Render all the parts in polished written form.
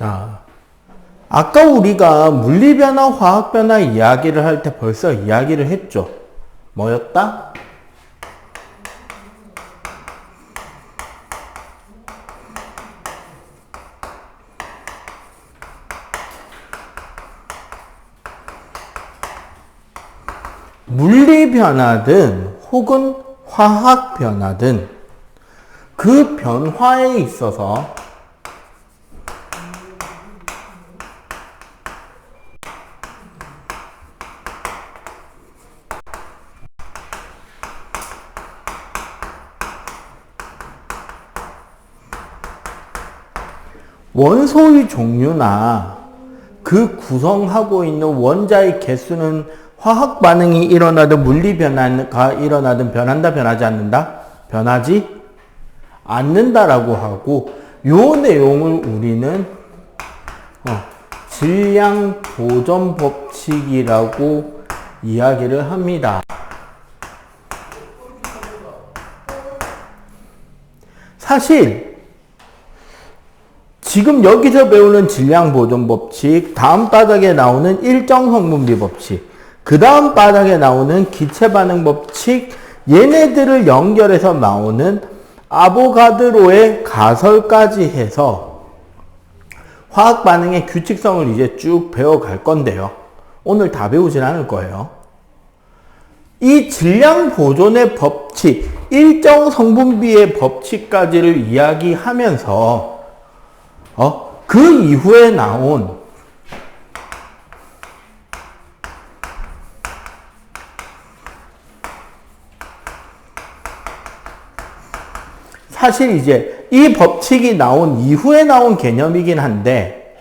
자, 아까 우리가 물리변화, 화학변화 이야기를 할 때 벌써 이야기를 했죠. 뭐였다? 물리변화든 혹은 화학변화든 그 변화에 있어서 원소의 종류나 그 구성하고 있는 원자의 개수는 화학 반응이 일어나든 물리 변화가 일어나든 변한다, 변하지 않는다? 변하지 않는다라고 하고, 요 내용을 우리는 질량 보존 법칙이라고 이야기를 합니다. 사실 지금 여기서 배우는 질량 보존 법칙, 다음 바닥에 나오는 일정 성분비 법칙, 그 다음 바닥에 나오는 기체 반응 법칙, 얘네들을 연결해서 나오는 아보가드로의 가설까지 해서 화학 반응의 규칙성을 이제 쭉 배워갈 건데요. 오늘 다 배우진 않을 거예요. 이 질량 보존의 법칙, 일정 성분비의 법칙까지를 이야기하면서 그 이후에 나온 사실 이제 이 법칙이 나온 이후에 나온 개념이긴 한데,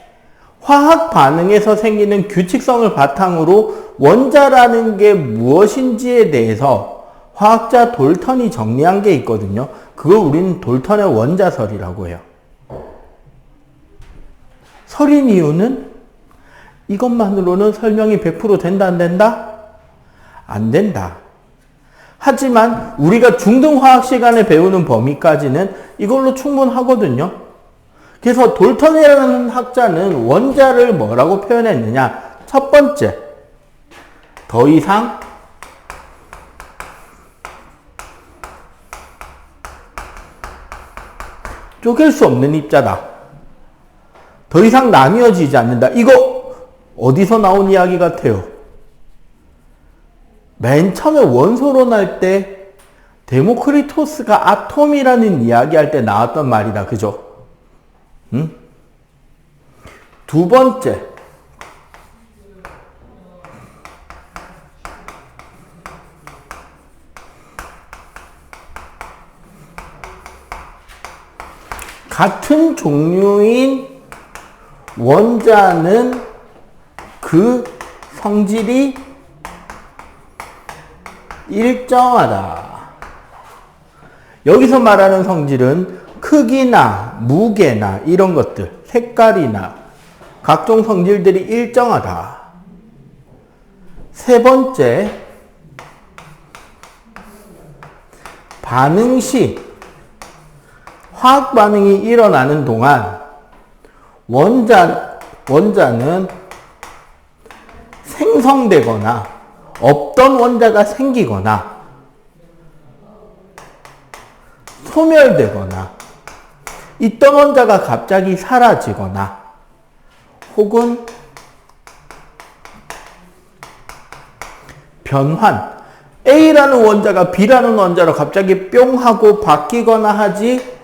화학 반응에서 생기는 규칙성을 바탕으로 원자라는 게 무엇인지에 대해서 화학자 돌턴이 정리한 게 있거든요. 그걸 우리는 돌턴의 원자설이라고 해요. 설인 이유는 이것만으로는 설명이 100% 된다, 안 된다? 안 된다. 하지만 우리가 중등화학 시간에 배우는 범위까지는 이걸로 충분하거든요. 그래서 돌턴이라는 학자는 원자를 뭐라고 표현했느냐? 첫 번째, 더 이상 쪼갤 수 없는 입자다. 더 이상 나뉘어지지 않는다. 이거 어디서 나온 이야기 같아요? 맨 처음에 원소론 할 때 데모크리토스가 아톰이라는 이야기 할 때 나왔던 말이다. 그죠? 응? 두 번째, 같은 종류인 원자는 그 성질이 일정하다. 여기서 말하는 성질은 크기나 무게나 이런 것들, 색깔이나 각종 성질들이 일정하다. 세 번째, 반응 시 화학 반응이 일어나는 동안 원자는 생성되거나 없던 원자가 생기거나 소멸되거나 있던 원자가 갑자기 사라지거나 혹은 변환, A라는 원자가 B라는 원자로 갑자기 뿅 하고 바뀌거나 하지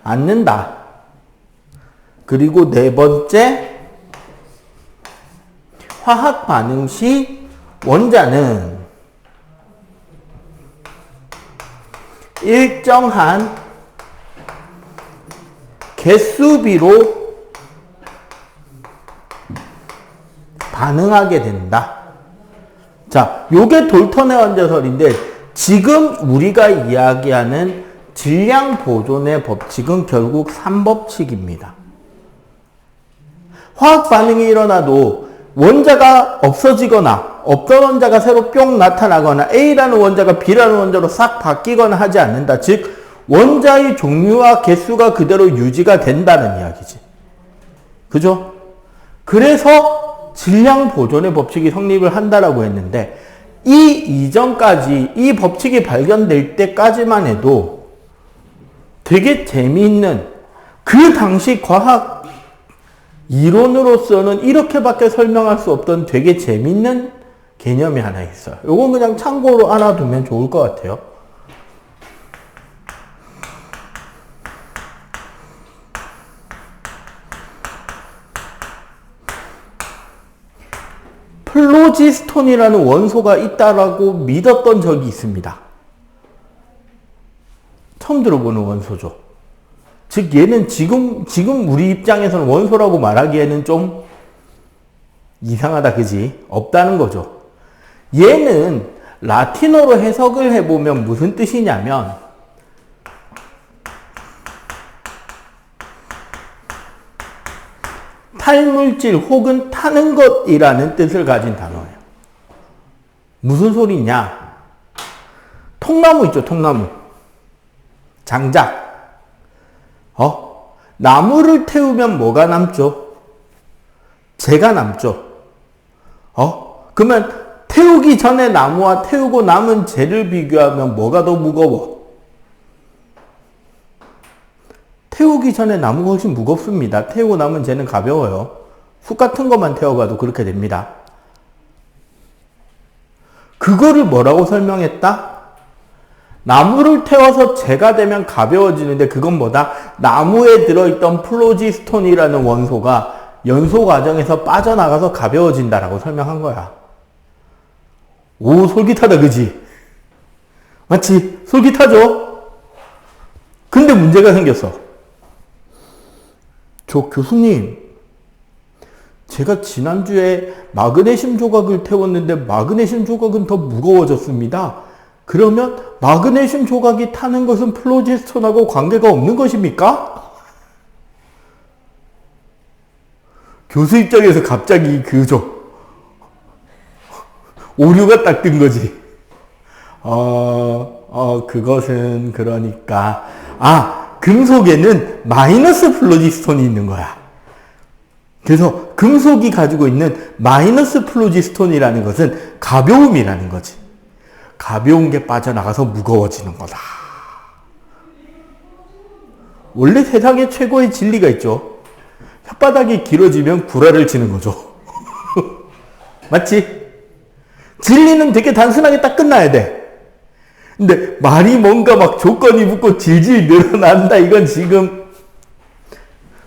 않는다. 그리고 네 번째, 화학 반응 시 원자는 일정한 개수비로 반응하게 된다. 자, 요게 돌턴의 원자설인데, 지금 우리가 이야기하는 질량 보존의 법칙은 결국 3법칙입니다. 화학 반응이 일어나도 원자가 없어지거나 없던 원자가 새로 뿅 나타나거나 A라는 원자가 B라는 원자로 싹 바뀌거나 하지 않는다. 즉 원자의 종류와 개수가 그대로 유지가 된다는 이야기지. 그죠? 그래서 질량 보존의 법칙이 성립을 한다라고 했는데, 이 이전까지 이 법칙이 발견될 때까지만 해도 되게 재미있는, 그 당시 과학 이론으로서는 이렇게밖에 설명할 수 없던 되게 재미있는 개념이 하나 있어요. 이건 그냥 참고로 알아두면 좋을 것 같아요. 플로지스톤이라는 원소가 있다라고 믿었던 적이 있습니다. 처음 들어보는 원소죠. 즉 얘는 지금 우리 입장에서는 원소라고 말하기에는 좀 이상하다, 그지? 없다는 거죠. 얘는 라틴어로 해석을 해보면 무슨 뜻이냐면 탈물질 혹은 타는 것이라는 뜻을 가진 단어예요. 무슨 소리냐? 통나무 있죠, 통나무. 장작. 나무를 태우면 뭐가 남죠? 재가 남죠. 그러면 태우기 전에 나무와 태우고 남은 재를 비교하면 뭐가 더 무거워? 태우기 전에 나무가 훨씬 무겁습니다. 태우고 남은 재는 가벼워요. 흙 같은 것만 태워봐도 그렇게 됩니다. 그거를 뭐라고 설명했다? 나무를 태워서 재가 되면 가벼워지는데 그건 뭐다? 나무에 들어있던 플로지스톤이라는 원소가 연소 과정에서 빠져나가서 가벼워진다라고 설명한 거야. 오, 솔깃하다, 그지? 맞지? 솔깃하죠? 근데 문제가 생겼어. 저 교수님, 제가 지난주에 마그네슘 조각을 태웠는데 마그네슘 조각은 더 무거워졌습니다. 그러면 마그네슘 조각이 타는 것은 플로지스톤하고 관계가 없는 것입니까? 교수 입장에서 갑자기 오류가 딱 뜬 거지. 그것은 그러니까 금속에는 마이너스 플로지스톤이 있는 거야. 그래서 금속이 가지고 있는 마이너스 플로지스톤이라는 것은 가벼움이라는 거지. 가벼운 게 빠져나가서 무거워지는 거다. 원래 세상에 최고의 진리가 있죠. 혓바닥이 길어지면 구라를 치는 거죠. 맞지? 진리는 되게 단순하게 딱 끝나야 돼. 근데 말이 뭔가 막 조건이 붙고 질질 늘어난다. 이건 지금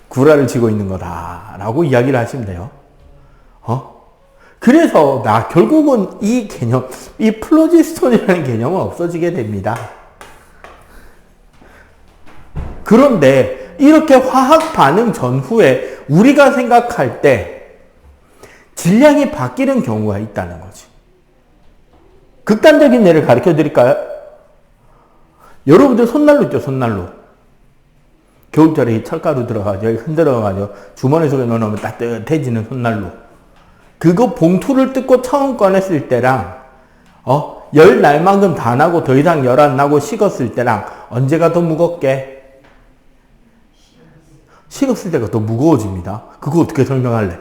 구라를 치고 있는 거다라고 이야기를 하시면 돼요. 그래서 결국은 이 개념, 이 플로지스톤이라는 개념은 없어지게 됩니다. 그런데 이렇게 화학 반응 전후에 우리가 생각할 때 질량이 바뀌는 경우가 있다는 거지. 극단적인 예를 가르쳐 드릴까요? 여러분들 손난로 있죠, 손난로. 겨울철에 철가루 들어가지고 흔들어가지고 주머니 속에 넣어놓으면 따뜻해지는 손난로. 그거 봉투를 뜯고 처음 꺼냈을 때랑 열 날만큼 다 나고 더 이상 열 안 나고 식었을 때랑 언제가 더 무겁게? 식었을 때가 더 무거워집니다. 그거 어떻게 설명할래?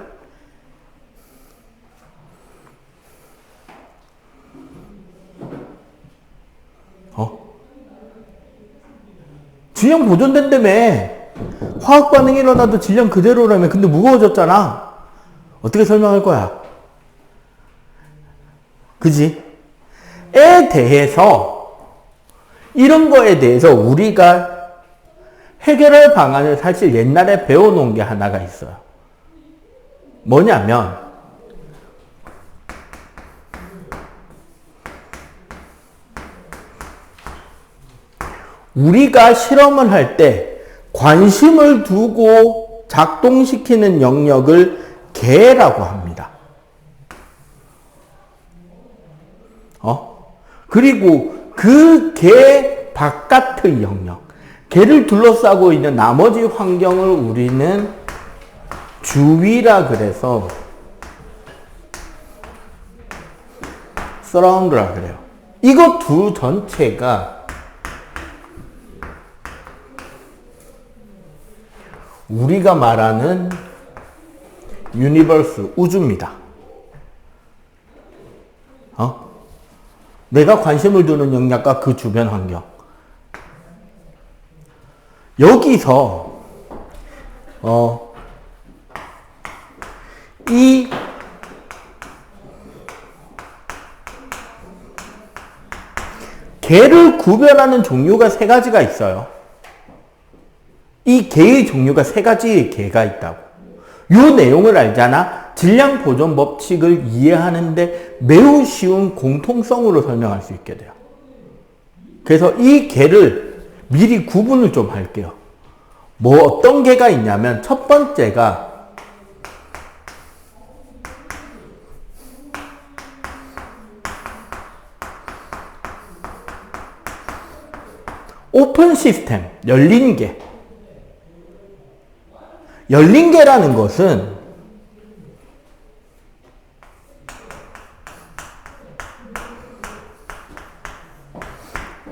질량 보존된다며. 화학 반응이 일어나도 질량 그대로라며. 근데 무거워졌잖아. 어떻게 설명할 거야? 그지? 에 대해서, 이런 거에 대해서 우리가 해결할 방안을 사실 옛날에 배워놓은 게 하나가 있어요. 뭐냐면, 우리가 실험을 할 때 관심을 두고 작동시키는 영역을 개라고 합니다. 그리고 그 개 바깥의 영역, 개를 둘러싸고 있는 나머지 환경을 우리는 주위라 그래서 서라운드라 그래요. 이거 두 전체가 우리가 말하는 유니버스, 우주입니다. 내가 관심을 두는 영역과 그 주변 환경. 여기서 이 개를 구별하는 종류가 세 가지가 있어요. 이 개의 종류가 세 가지의 개가 있다고. 이 내용을 알잖아. 질량 보존 법칙을 이해하는데 매우 쉬운 공통성으로 설명할 수 있게 돼요. 그래서 이 개를 미리 구분을 좀 할게요. 뭐 어떤 개가 있냐면 첫 번째가 오픈 시스템, 열린 개. 열린 개라는 것은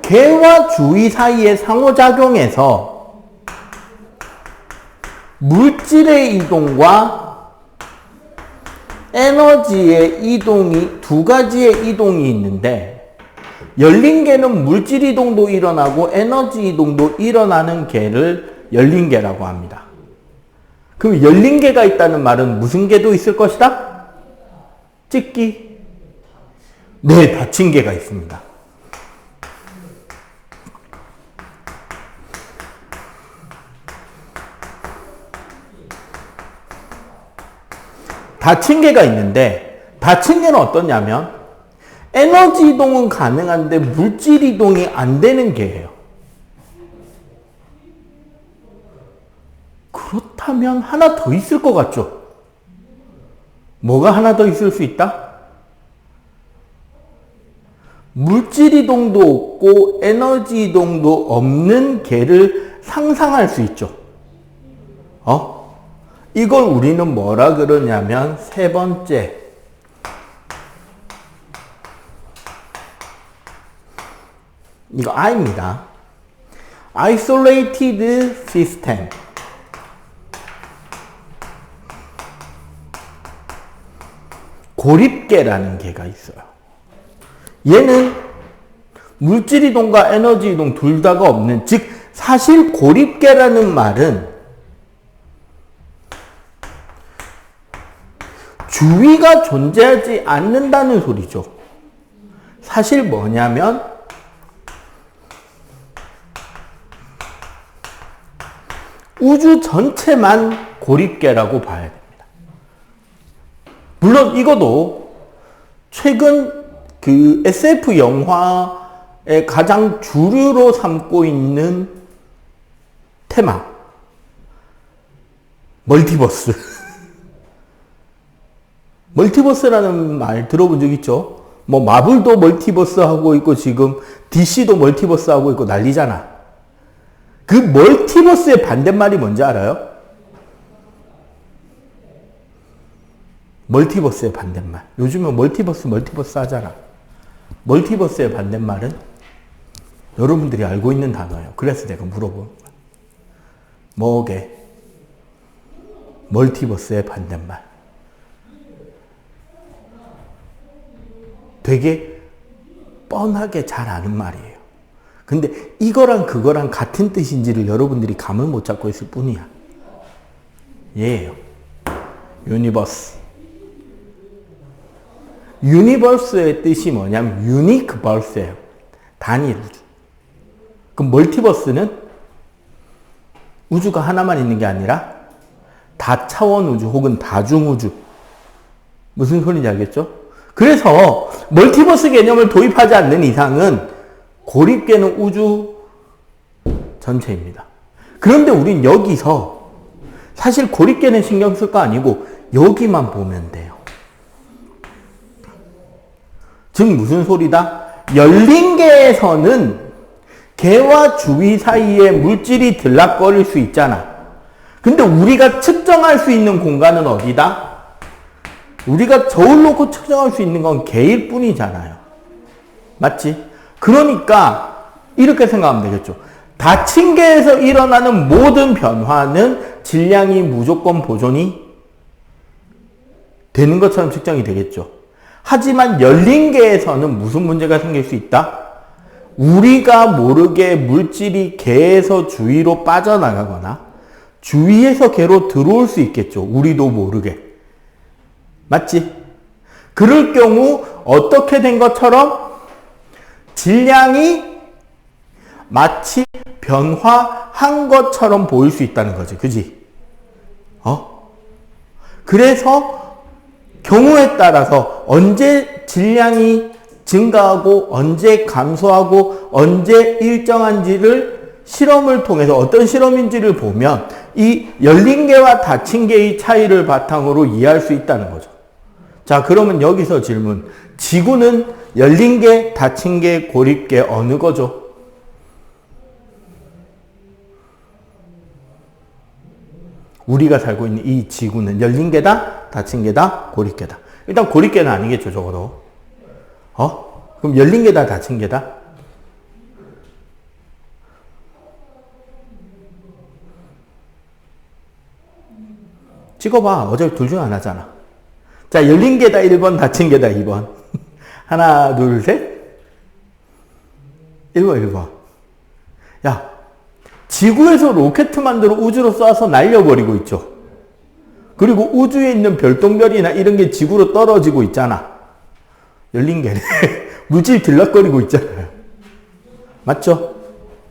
개와 주위 사이의 상호작용에서 물질의 이동과 에너지의 이동이 두 가지의 이동이 있는데 열린 개는 물질 이동도 일어나고 에너지 이동도 일어나는 개를 열린 개라고 합니다. 그럼 열린 개가 있다는 말은 무슨 개도 있을 것이다? 찍기? 네, 닫힌 개가 있습니다. 닫힌 개가 있는데 닫힌 개는 어떠냐면 에너지 이동은 가능한데 물질 이동이 안 되는 개예요. 그렇다면 하나 더 있을 것 같죠? 뭐가 하나 더 있을 수 있다? 물질 이동도 없고 에너지 이동도 없는 개를 상상할 수 있죠. 이걸 우리는 뭐라 그러냐면 세 번째 이거 I입니다. Isolated System. 고립계라는 개가 있어요. 얘는 물질 이동과 에너지 이동 둘 다가 없는, 즉 사실 고립계라는 말은 주위가 존재하지 않는다는 소리죠. 사실 뭐냐면 우주 전체만 고립계라고 봐야 됩니다. 물론 이것도 최근 그 SF 영화의 가장 주류로 삼고 있는 테마, 멀티버스. 멀티버스라는 말 들어본 적 있죠? 뭐 마블도 멀티버스 하고 있고 지금 DC도 멀티버스 하고 있고 난리잖아. 그 멀티버스의 반대말이 뭔지 알아요? 멀티버스의 반대말. 요즘은 멀티버스 하잖아. 멀티버스의 반대말은 여러분들이 알고 있는 단어예요. 그래서 내가 물어본 거야. 뭐게? 멀티버스의 반대말. 되게 뻔하게 잘 아는 말이에요. 근데 이거랑 그거랑 같은 뜻인지를 여러분들이 감을 못 잡고 있을 뿐이야. 얘예요. 유니버스. 유니버스의 뜻이 뭐냐면 유니크 버스예요. 단일 우주. 그럼 멀티버스는 우주가 하나만 있는 게 아니라 다차원 우주 혹은 다중 우주. 무슨 소리인지 알겠죠? 그래서 멀티버스 개념을 도입하지 않는 이상은 고립계는 우주 전체입니다. 그런데 우린 여기서 사실 고립계는 신경 쓸 거 아니고 여기만 보면 돼요. 즉 무슨 소리다? 열린 개에서는 개와 주위 사이에 물질이 들락거릴 수 있잖아. 근데 우리가 측정할 수 있는 공간은 어디다? 우리가 저울 놓고 측정할 수 있는 건 개일 뿐이잖아요. 맞지? 그러니까 이렇게 생각하면 되겠죠. 닫힌 개에서 일어나는 모든 변화는 질량이 무조건 보존이 되는 것처럼 측정이 되겠죠. 하지만 열린 개에서는 무슨 문제가 생길 수 있다? 우리가 모르게 물질이 개에서 주위로 빠져나가거나 주위에서 개로 들어올 수 있겠죠. 우리도 모르게. 맞지? 그럴 경우 어떻게 된 것처럼 질량이 마치 변화한 것처럼 보일 수 있다는 거지. 그지? 그래서 경우에 따라서 언제 질량이 증가하고 언제 감소하고 언제 일정한지를 실험을 통해서 어떤 실험인지를 보면 이 열린 개와 닫힌 개의 차이를 바탕으로 이해할 수 있다는 거죠. 자, 그러면 여기서 질문. 지구는 열린 개, 닫힌 개, 고립 개 어느 거죠? 우리가 살고 있는 이 지구는 열린 개다, 닫힌 개다, 고립 개다. 일단 고립 개는 아니겠죠, 적어도. 그럼 열린 개다, 닫힌 개다? 찍어봐. 어차피 둘 중 하나잖아. 자, 열린 개다 1번, 닫힌 개다 2번. 하나, 둘, 셋. 1번, 1번. 야, 지구에서 로켓 만들어 우주로 쏴서 날려버리고 있죠. 그리고 우주에 있는 별똥별이나 이런 게 지구로 떨어지고 있잖아. 열린 개네. 물질 들락거리고 있잖아요. 맞죠?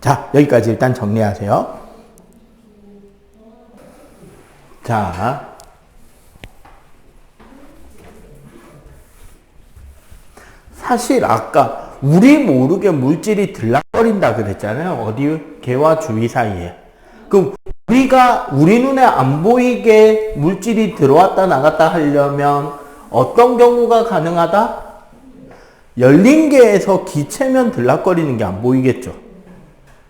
자, 여기까지 일단 정리하세요. 자, 사실 아까 우리 모르게 물질이 들락거린다 그랬잖아요. 어디? 개와 주위 사이에. 그럼 우리 눈에 안 보이게 물질이 들어왔다 나갔다 하려면 어떤 경우가 가능하다? 열린 개에서 기체면 들락거리는 게 안 보이겠죠.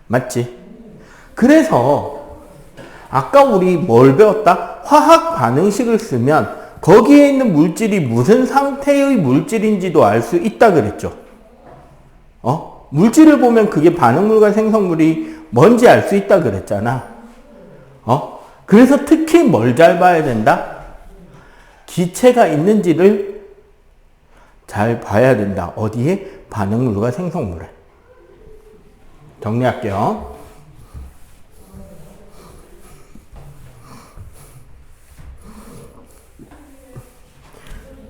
맞지? 그래서 아까 우리 뭘 배웠다? 화학 반응식을 쓰면 거기에 있는 물질이 무슨 상태의 물질인지도 알 수 있다 그랬죠. 물질을 보면 그게 반응물과 생성물이 뭔지 알 수 있다 그랬잖아. 그래서 특히 뭘 잘 봐야 된다? 기체가 있는지를 잘 봐야 된다. 어디에? 반응물과 생성물에. 정리할게요.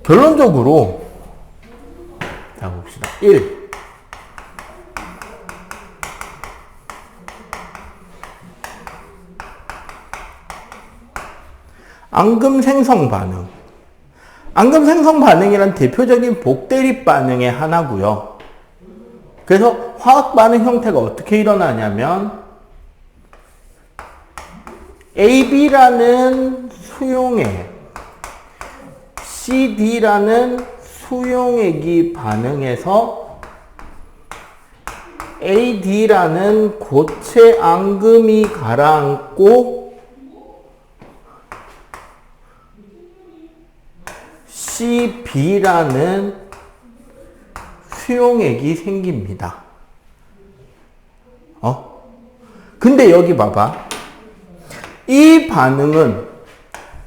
결론적으로 자 봅시다. 1. 앙금 생성 반응. 앙금 생성 반응이란 대표적인 복대립 반응의 하나고요. 그래서 화학 반응 형태가 어떻게 일어나냐면 AB라는 수용액, CD라는 수용액이 반응해서 AD라는 고체 앙금이 가라앉고 CB라는 수용액이 생깁니다. 근데 여기 봐봐. 이 반응은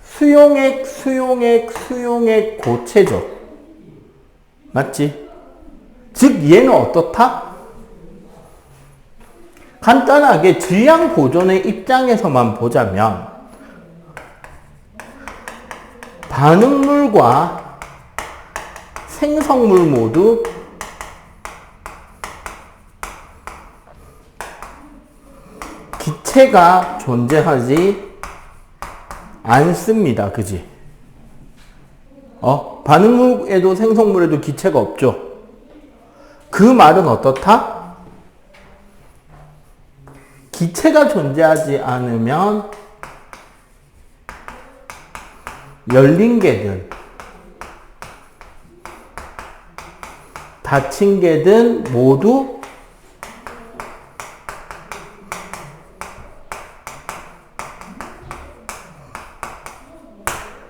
수용액, 고체죠. 맞지? 즉 얘는 어떻다? 간단하게 질량 보존의 입장에서만 보자면 반응물과 생성물 모두 기체가 존재하지 않습니다. 그지? 반응물에도 생성물에도 기체가 없죠. 그 말은 어떻다? 기체가 존재하지 않으면 열린 개든 닫힌 개든 모두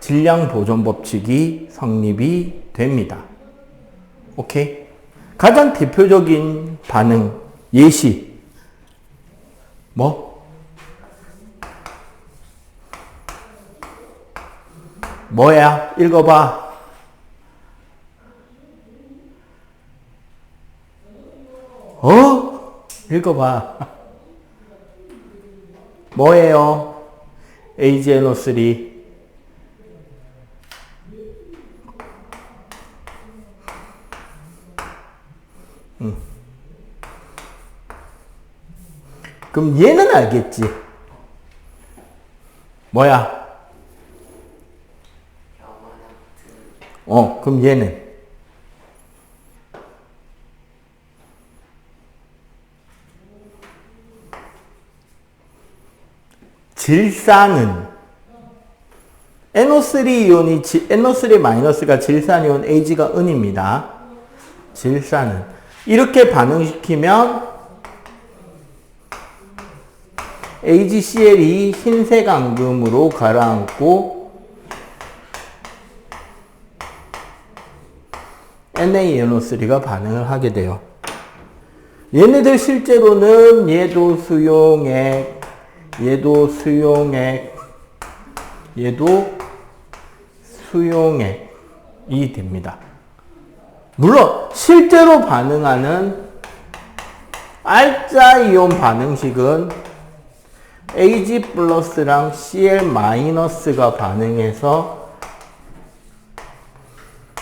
질량 보존 법칙이 성립이 됩니다. 오케이? 가장 대표적인 반응 예시 뭐야? 읽어봐. 읽어봐. 뭐예요? AgNO3. 그럼 얘는 알겠지? 뭐야? 그럼 얘는? 질산은 NO3 이온이 NO3-가 질산이온 Ag가 은입니다. 질산은 이렇게 반응시키면 AgCl이 흰색 앙금으로 가라앉고 NaNO3가 반응을 하게 돼요. 얘네들 실제로는 얘도 수용액, 얘도 수용액, 얘도 수용액이 됩니다. 물론 실제로 반응하는 알짜 이온 반응식은 Ag 플러스랑 Cl 마이너스가 반응해서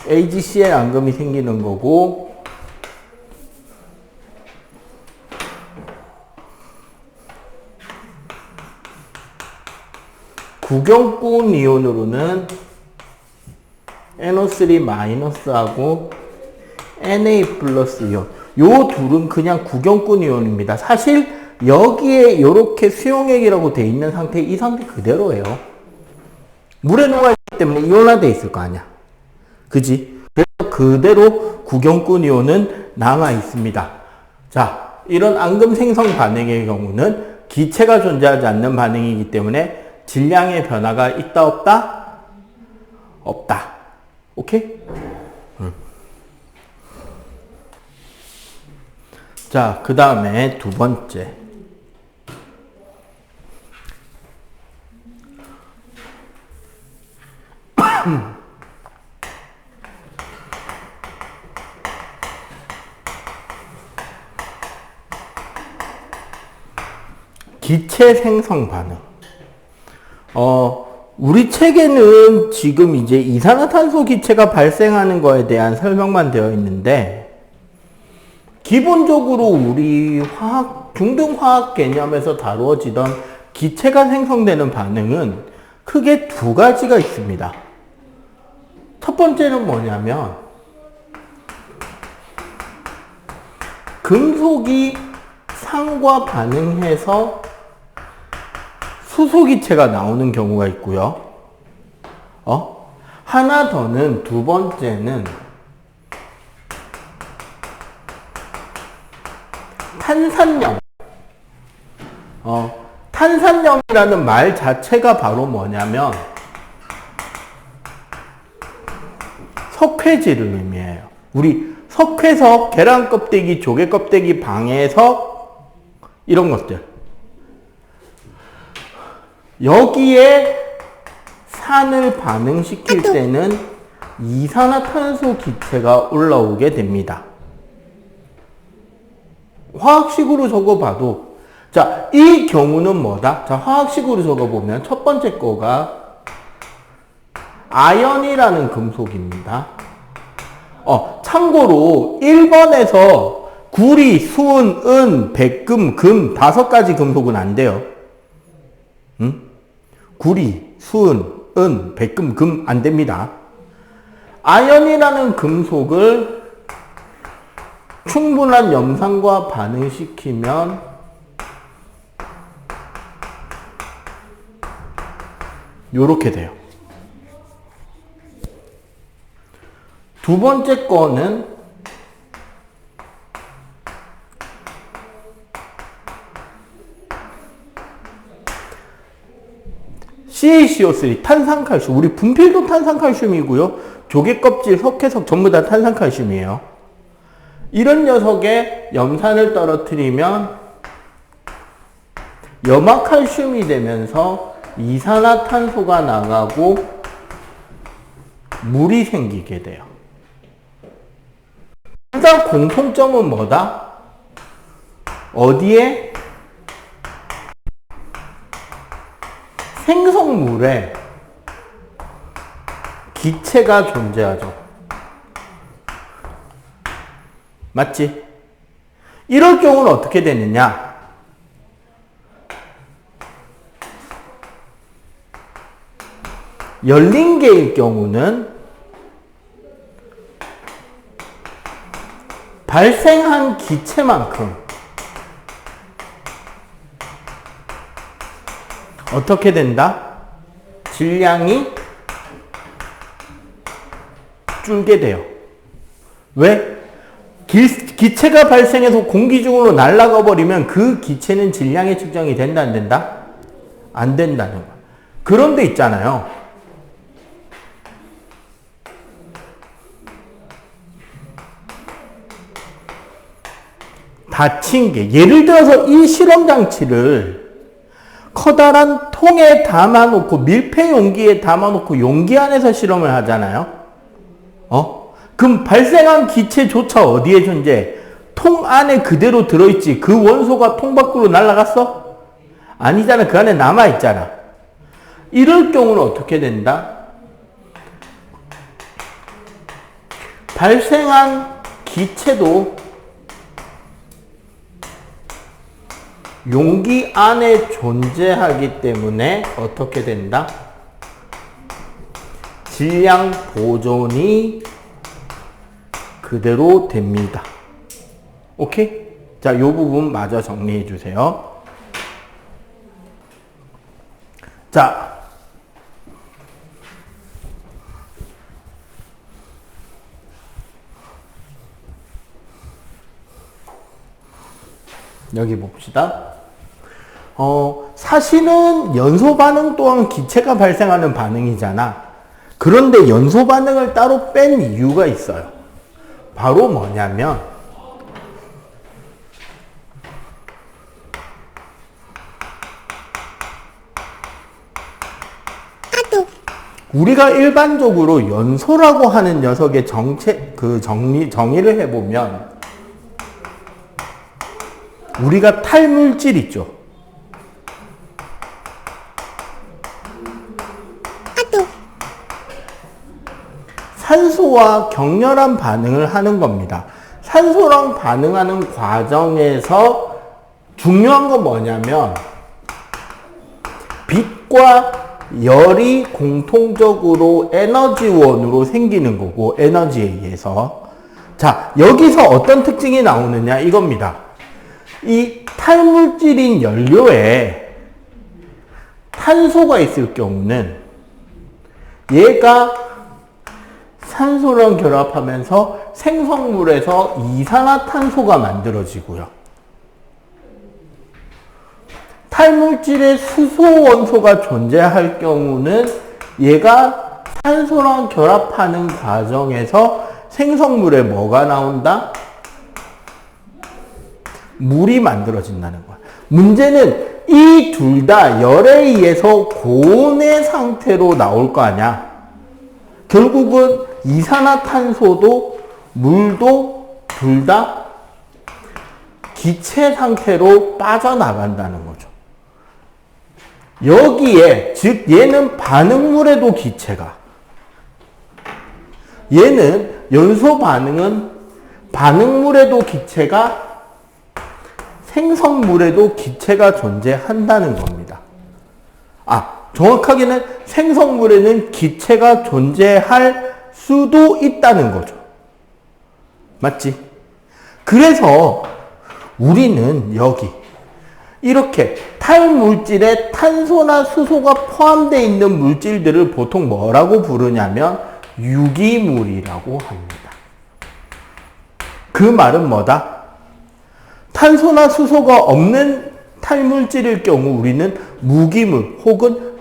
AgCl 앙금이 생기는 거고, 구경꾼 이온으로는 NO3 마이너스하고 Na 플러스 이온, 요 둘은 그냥 구경꾼 이온입니다. 사실 여기에 이렇게 수용액이라고 돼 있는 상태, 이 상태 그대로예요. 물에 녹아있기 때문에 이온화돼 있을 거 아니야. 그지? 그래서 그대로 구경꾼 이온은 남아 있습니다. 자, 이런 앙금 생성 반응의 경우는 기체가 존재하지 않는 반응이기 때문에 질량의 변화가 있다 없다? 없다. 오케이? 자, 그 다음에 두 번째. 기체 생성 반응. 우리 책에는 지금 이제 이산화탄소 기체가 발생하는 거에 대한 설명만 되어 있는데, 기본적으로 우리 중등 화학 개념에서 다루어지던 기체가 생성되는 반응은 크게 두 가지가 있습니다. 첫 번째는 뭐냐면, 금속이 산과 반응해서 수소기체가 나오는 경우가 있고요. 하나 더는, 두 번째는 탄산염. 탄산염이라는 말 자체가 바로 뭐냐면 석회질을 의미해요. 우리 석회석, 계란 껍데기, 조개 껍데기, 방해석, 이런 것들. 여기에 산을 반응시킬 때는 이산화탄소 기체가 올라오게 됩니다. 화학식으로 적어봐도, 자, 이 경우는 뭐다? 자, 화학식으로 적어보면 첫 번째 거가 아연이라는 금속입니다. 참고로 1번에서 구리, 수은, 은, 백금, 금 5가지 금속은 안 돼요. 구리, 수은, 은, 백금, 금 안 됩니다. 아연이라는 금속을 충분한 염산과 반응시키면 요렇게 돼요. 두 번째 거는 CaCO3, 탄산칼슘. 우리 분필도 탄산칼슘이고요. 조개껍질, 석회석 전부 다 탄산칼슘이에요. 이런 녀석에 염산을 떨어뜨리면 염화칼슘이 되면서 이산화탄소가 나가고 물이 생기게 돼요. 일단 공통점은 뭐다? 어디에? 생성물에 기체가 존재하죠. 맞지? 이럴 경우는 어떻게 되느냐? 열린 개일 경우는 발생한 기체만큼 어떻게 된다? 질량이 줄게 돼요. 왜? 기체가 발생해서 공기 중으로 날아가 버리면 그 기체는 질량이 측정이 된다, 안 된다? 안 된다는 거야. 그런데 있잖아요. 닫힌 게, 예를 들어서 이 실험 장치를 커다란 통에 담아놓고 밀폐 용기에 담아놓고 용기 안에서 실험을 하잖아요. 그럼 발생한 기체조차 어디에 존재해? 통 안에 그대로 들어있지. 그 원소가 통 밖으로 날아갔어? 아니잖아. 그 안에 남아있잖아. 이럴 경우는 어떻게 된다? 발생한 기체도 용기 안에 존재하기 때문에 어떻게 된다? 질량 보존이 그대로 됩니다. 오케이? 자, 요 부분 마저 정리해 주세요. 자, 여기 봅시다. 사실은 연소 반응 또한 기체가 발생하는 반응이잖아. 그런데 연소 반응을 따로 뺀 이유가 있어요. 바로 뭐냐면 우리가 일반적으로 연소라고 하는 녀석의 정의를 해보면 우리가 탈물질 있죠. 산소와 격렬한 반응을 하는 겁니다. 산소랑 반응하는 과정에서 중요한 건 뭐냐면 빛과 열이 공통적으로 에너지원으로 생기는 거고, 에너지에 의해서. 자, 여기서 어떤 특징이 나오느냐 이겁니다. 이 탈물질인 연료에 탄소가 있을 경우는 얘가 산소랑 결합하면서 생성물에서 이산화탄소가 만들어지고요. 탈물질에 수소 원소가 존재할 경우는 얘가 산소랑 결합하는 과정에서 생성물에 뭐가 나온다? 물이 만들어진다는 거야. 문제는 이 둘 다 열에 의해서 고온의 상태로 나올 거 아니야. 결국은 이산화탄소도 물도 둘 다 기체 상태로 빠져나간다는 거죠. 여기에, 즉 얘는 반응물에도 기체가, 얘는 연소 반응은 반응물에도 기체가, 생성물에도 기체가 존재한다는 겁니다. 정확하게는 생성물에는 기체가 존재할 수도 있다는 거죠. 맞지? 그래서 우리는 여기 이렇게 탈물질에 탄소나 수소가 포함되어 있는 물질들을 보통 뭐라고 부르냐면 유기물이라고 합니다. 그 말은 뭐다? 탄소나 수소가 없는 탈물질일 경우 우리는 무기물 혹은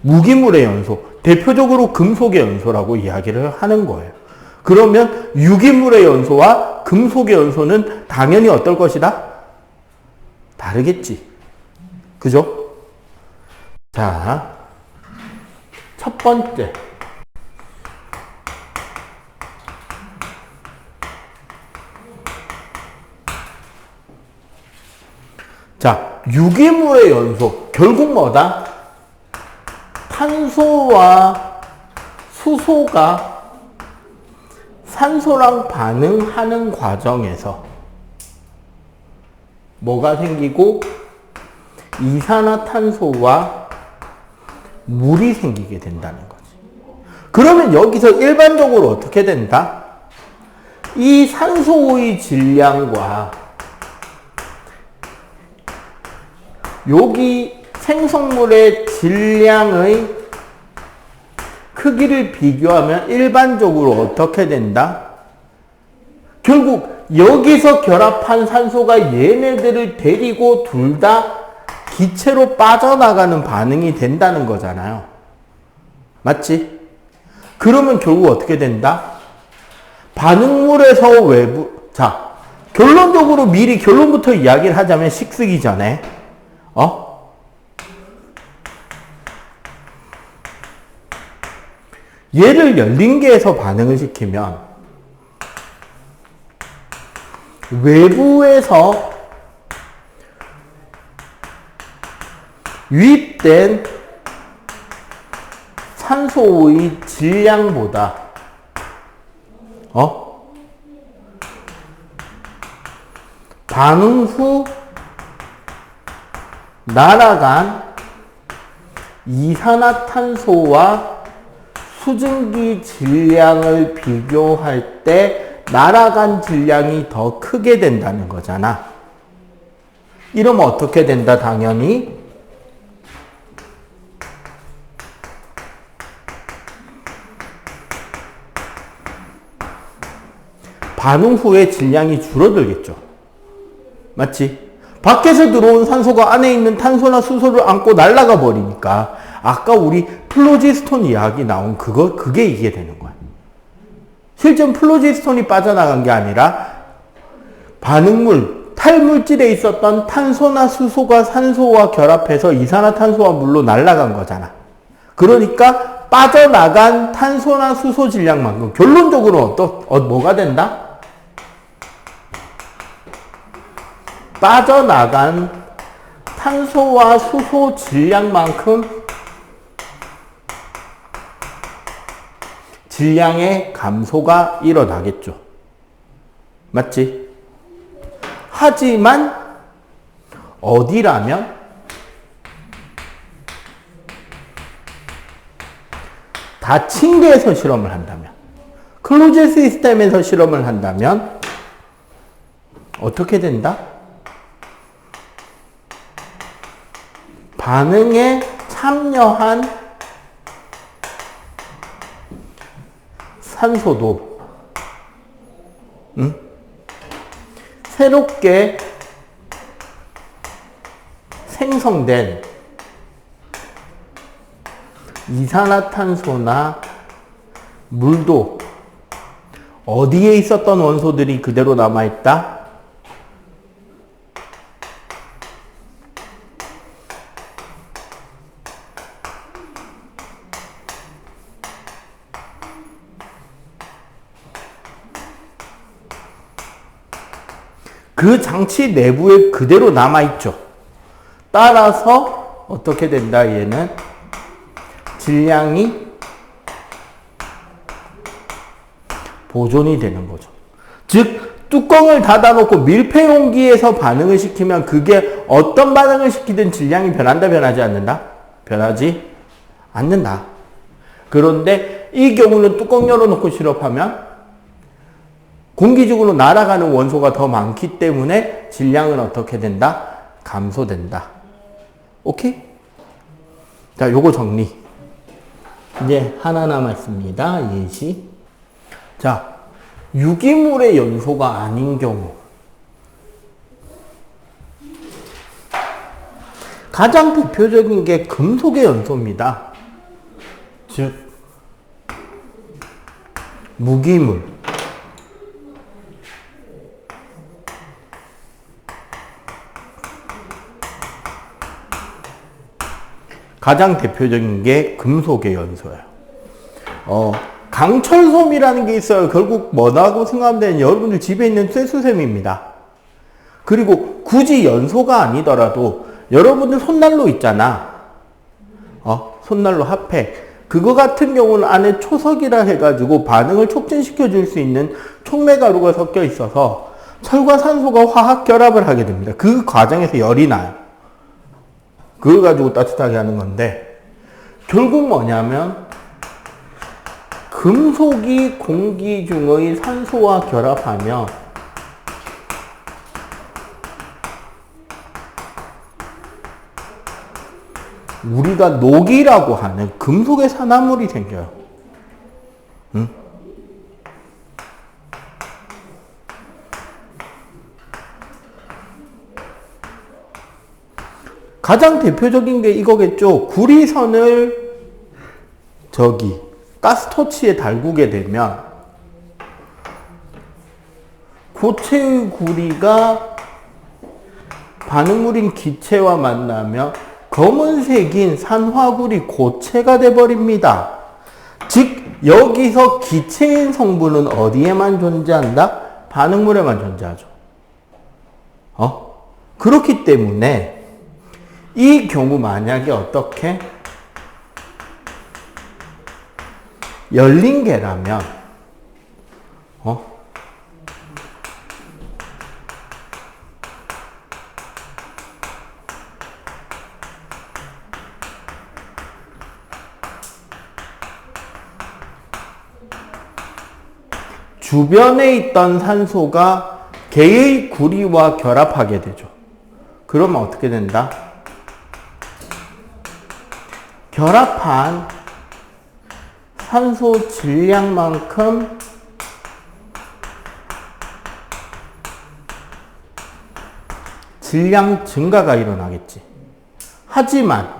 무기물의 연소, 대표적으로 금속의 연소라고 이야기를 하는 거예요. 그러면 유기물의 연소와 금속의 연소는 당연히 어떨 것이다? 다르겠지. 그죠? 자, 첫 번째. 유기물의 연소. 결국 뭐다? 탄소와 수소가 산소랑 반응하는 과정에서 뭐가 생기고 이산화탄소와 물이 생기게 된다는 거지. 그러면 여기서 일반적으로 어떻게 된다? 이 산소의 질량과 여기 생성물의 질량의 크기를 비교하면 일반적으로 어떻게 된다? 결국 여기서 결합한 산소가 얘네들을 데리고 둘 다 기체로 빠져나가는 반응이 된다는 거잖아요. 맞지? 그러면 결국 어떻게 된다? 반응물에서 외부, 자, 결론적으로 미리 결론부터 이야기를 하자면 식쓰기 전에, 얘를 열린 계에서 반응을 시키면 외부에서 유입된 산소의 질량보다 반응 후 날아간 이산화탄소와 수증기 질량을 비교할 때 날아간 질량이 더 크게 된다는 거잖아. 이러면 어떻게 된다? 당연히 반응 후에 질량이 줄어들겠죠. 맞지? 밖에서 들어온 산소가 안에 있는 탄소나 수소를 안고 날아가 버리니까 아까 우리 플로지스톤 이야기 나온 그게 이게 되는 거야. 실제 플로지스톤이 빠져나간 게 아니라 반응물, 탈물질에 있었던 탄소나 수소가 산소와 결합해서 이산화탄소와 물로 날아간 거잖아. 그러니까 빠져나간 탄소나 수소 질량만큼 결론적으로 뭐가 된다? 빠져나간 탄소와 수소 질량만큼 질량의 감소가 일어나겠죠. 맞지? 하지만 어디라면 닫힌 데에서 실험을 한다면, 클로즈 시스템에서 실험을 한다면 어떻게 된다? 반응에 참여한 산소도 새롭게 생성된 이산화탄소나 물도 어디에 있었던 원소들이 그대로 남아있다? 그 장치 내부에 그대로 남아있죠. 따라서 어떻게 된다? 얘는 질량이 보존이 되는 거죠. 즉 뚜껑을 닫아놓고 밀폐 용기에서 반응을 시키면 그게 어떤 반응을 시키든 질량이 변한다, 변하지 않는다? 변하지 않는다. 그런데 이 경우는 뚜껑 열어놓고 실험하면 공기중으로 날아가는 원소가 더 많기 때문에 질량은 어떻게 된다? 감소된다. 오케이? 자, 요거 정리. 이제 하나 남았습니다. 예시. 자, 유기물의 연소가 아닌 경우. 가장 대표적인 게 금속의 연소입니다. 즉, 무기물. 가장 대표적인 게 금속의 연소예요. 강철솜이라는 게 있어요. 결국 뭐라고 생각하면 되는 여러분들 집에 있는 쇠수샘입니다. 그리고 굳이 연소가 아니더라도 여러분들 손난로 있잖아. 손난로 핫팩. 그거 같은 경우는 안에 초석이라 해가지고 반응을 촉진시켜 줄 수 있는 촉매가루가 섞여 있어서 철과 산소가 화학 결합을 하게 됩니다. 그 과정에서 열이 나요. 그걸 가지고 따뜻하게 하는 건데, 결국 뭐냐면 금속이 공기 중의 산소와 결합하면 우리가 녹이라고 하는 금속의 산화물이 생겨요. 응? 가장 대표적인 게 이거겠죠. 구리선을 가스토치에 달구게 되면 고체의 구리가 반응물인 기체와 만나면 검은색인 산화구리 고체가 돼버립니다. 즉 여기서 기체인 성분은 어디에만 존재한다? 반응물에만 존재하죠. 그렇기 때문에 이 경우 만약에 어떻게 열린 개라면 주변에 있던 산소가 개의 구리와 결합하게 되죠. 그러면 어떻게 된다? 결합한 산소 질량만큼 질량 증가가 일어나겠지. 하지만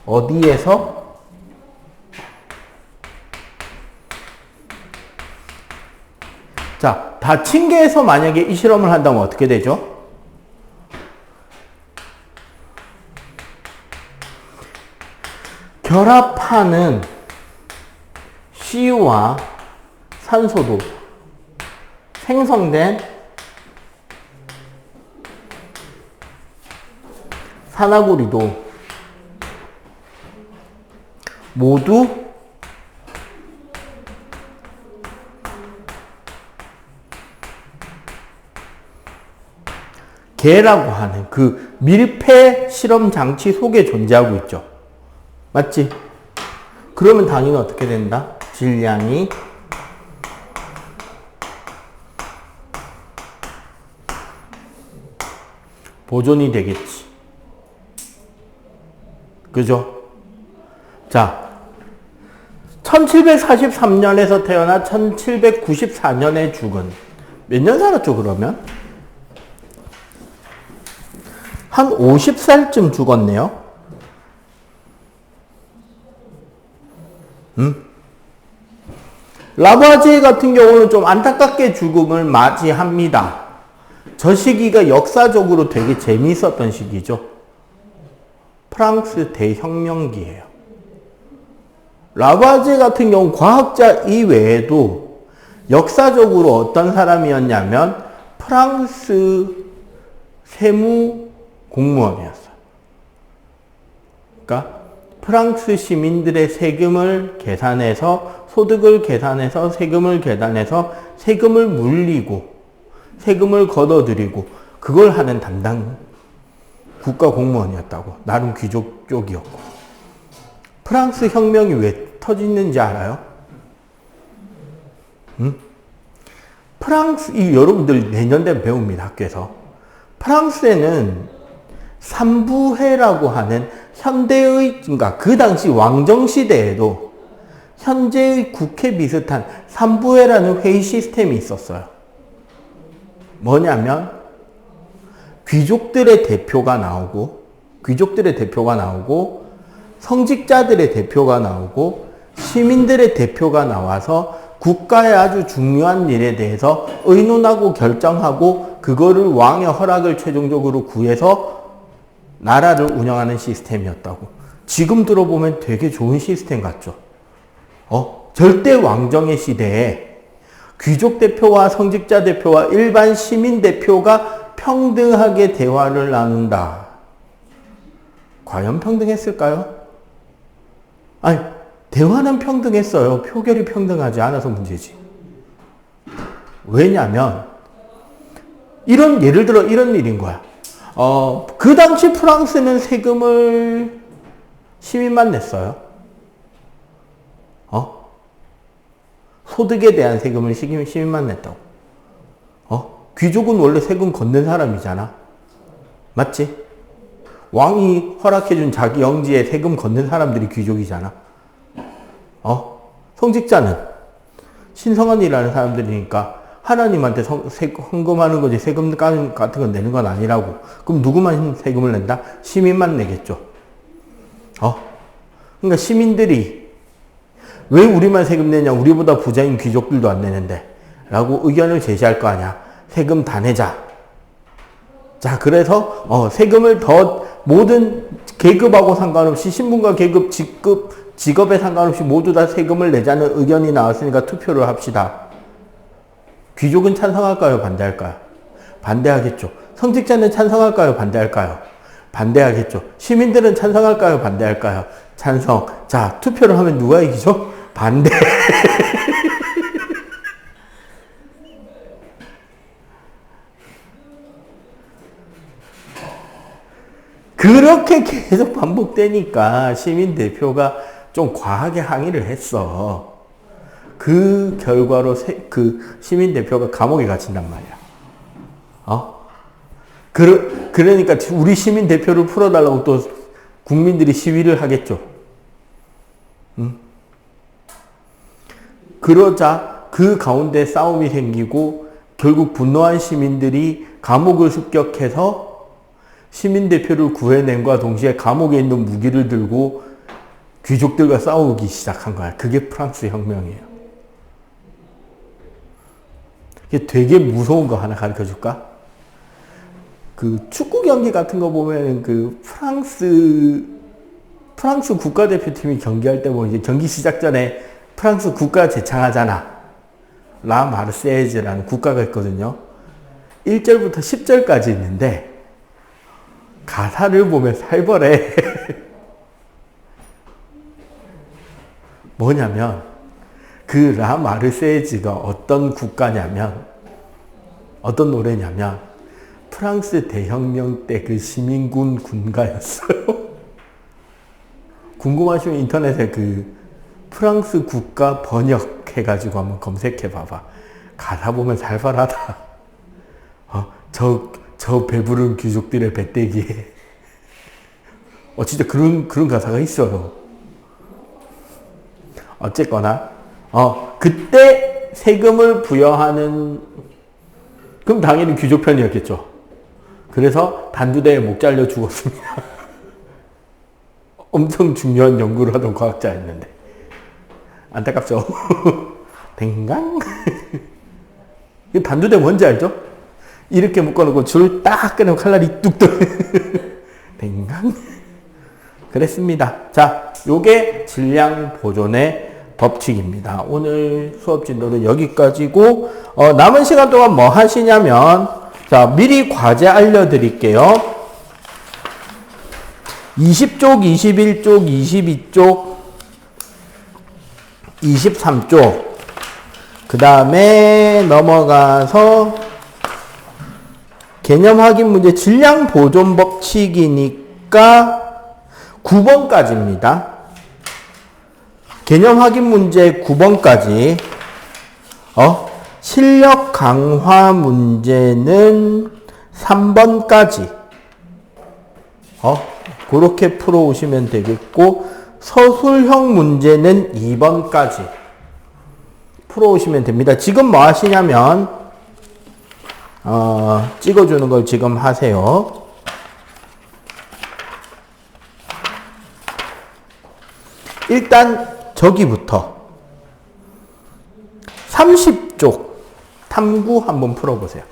어디에서? 자, 닫힌 개에서 만약에 이 실험을 한다면 어떻게 되죠? 결합하는 C와 산소도 생성된 산화구리도 모두 개라고 하는 그 밀폐 실험 장치 속에 존재하고 있죠. 맞지? 그러면 당연히 어떻게 된다? 질량이 보존이 되겠지. 그죠? 자, 1743년에서 태어나 1794년에 죽은, 몇 년 살았죠, 그러면? 한 50살쯤 죽었네요. 라부아지에 같은 경우는 좀 안타깝게 죽음을 맞이합니다. 저 시기가 역사적으로 되게 재미있었던 시기죠. 프랑스 대혁명기예요. 라부아지에 같은 경우 과학자 이외에도 역사적으로 어떤 사람이었냐면 프랑스 세무 공무원이었어요. 그러니까 프랑스 시민들의 세금을 계산해서, 소득을 계산해서, 세금을 계산해서 세금을 물리고 세금을 걷어들이고 그걸 하는 담당 국가 공무원이었다고. 나름 귀족 쪽이었고. 프랑스 혁명이 왜 터지는지 알아요? 여러분들 내년 되면 배웁니다, 학교에서. 프랑스에는 삼부회라고 하는 현대의, 그러니까 그 당시 왕정시대에도 현재의 국회 비슷한 삼부회라는 회의 시스템이 있었어요. 뭐냐면 귀족들의 대표가 나오고 성직자들의 대표가 나오고 시민들의 대표가 나와서 국가의 아주 중요한 일에 대해서 의논하고 결정하고 그거를 왕의 허락을 최종적으로 구해서 나라를 운영하는 시스템이었다고. 지금 들어보면 되게 좋은 시스템 같죠? 절대 왕정의 시대에 귀족 대표와 성직자 대표와 일반 시민 대표가 평등하게 대화를 나눈다. 과연 평등했을까요? 아니, 대화는 평등했어요. 표결이 평등하지 않아서 문제지. 왜냐면 예를 들어 이런 일인 거야. 그 당시 프랑스는 세금을 시민만 냈어요. 소득에 대한 세금을 시민만 냈다고. 귀족은 원래 세금 걷는 사람이잖아. 맞지? 왕이 허락해준 자기 영지에 세금 걷는 사람들이 귀족이잖아. 성직자는 신성한 일하는 사람들이니까 하나님한테 헌금하는 거지 세금 같은 건 내는 건 아니라고. 그럼 누구만 세금을 낸다? 시민만 내겠죠. 그러니까 시민들이 왜 우리만 세금 내냐? 우리보다 부자인 귀족들도 안 내는데 라고 의견을 제시할 거 아니야. 세금 다 내자. 자, 그래서 세금을 더 모든 계급하고 상관없이 신분과 계급, 직업에 상관없이 모두 다 세금을 내자는 의견이 나왔으니까 투표를 합시다. 귀족은 찬성할까요? 반대할까요? 반대하겠죠. 성직자는 찬성할까요? 반대할까요? 반대하겠죠. 시민들은 찬성할까요? 반대할까요? 찬성. 자, 투표를 하면 누가 이기죠? 반대. 그렇게 계속 반복되니까 시민 대표가 좀 과하게 항의를 했어. 그 결과로 그 시민 대표가 감옥에 갇힌단 말이야. 그러니까 우리 시민 대표를 풀어달라고 또 국민들이 시위를 하겠죠. 그러자 그 가운데 싸움이 생기고 결국 분노한 시민들이 감옥을 습격해서 시민 대표를 구해낸과 동시에 감옥에 있는 무기를 들고 귀족들과 싸우기 시작한 거야. 그게 프랑스 혁명이에요. 이게 되게 무서운 거 하나 가르쳐 줄까? 그 축구 경기 같은 거 보면 그 프랑스 국가대표팀이 경기할 때 보면 이제 경기 시작 전에 프랑스 국가 제창하잖아. 라 마르세이즈라는 국가가 있거든요. 1절부터 10절까지 있는데 가사를 보면 살벌해. 뭐냐면 그 라 마르세이즈가 어떤 국가냐면 어떤 노래냐면 프랑스 대혁명 때 그 시민군 군가였어요. 궁금하시면 인터넷에 그 프랑스 국가 번역 해가지고 한번 검색해 봐봐. 가사 보면 살벌하다. 저 배부른 귀족들의 배때기에 진짜 그런 가사가 있어요. 어쨌거나 그때 세금을 부여하는 그럼 당연히 귀족 편이었겠죠. 그래서 단두대에 목 잘려 죽었습니다. 엄청 중요한 연구를 하던 과학자였는데 안타깝죠. 댕강. 단두대 뭔지 알죠? 이렇게 묶어놓고 줄을 딱 끊으면 칼날이 뚝 떨어. 댕강. 그랬습니다. 자, 요게 질량 보존의 법칙입니다. 오늘 수업 진도는 여기까지고 남은 시간 동안 뭐 하시냐면 자, 미리 과제 알려드릴게요. 20쪽, 21쪽, 22쪽, 23쪽 그 다음에 넘어가서 개념 확인 문제 질량 보존 법칙이니까 9번까지입니다. 개념 확인 문제 9번까지. 실력 강화 문제는 3번까지. 그렇게 풀어오시면 되겠고, 서술형 문제는 2번까지 풀어오시면 됩니다. 지금 뭐 하시냐면, 찍어주는 걸 지금 하세요. 일단 저기부터 30쪽 탐구 한번 풀어보세요.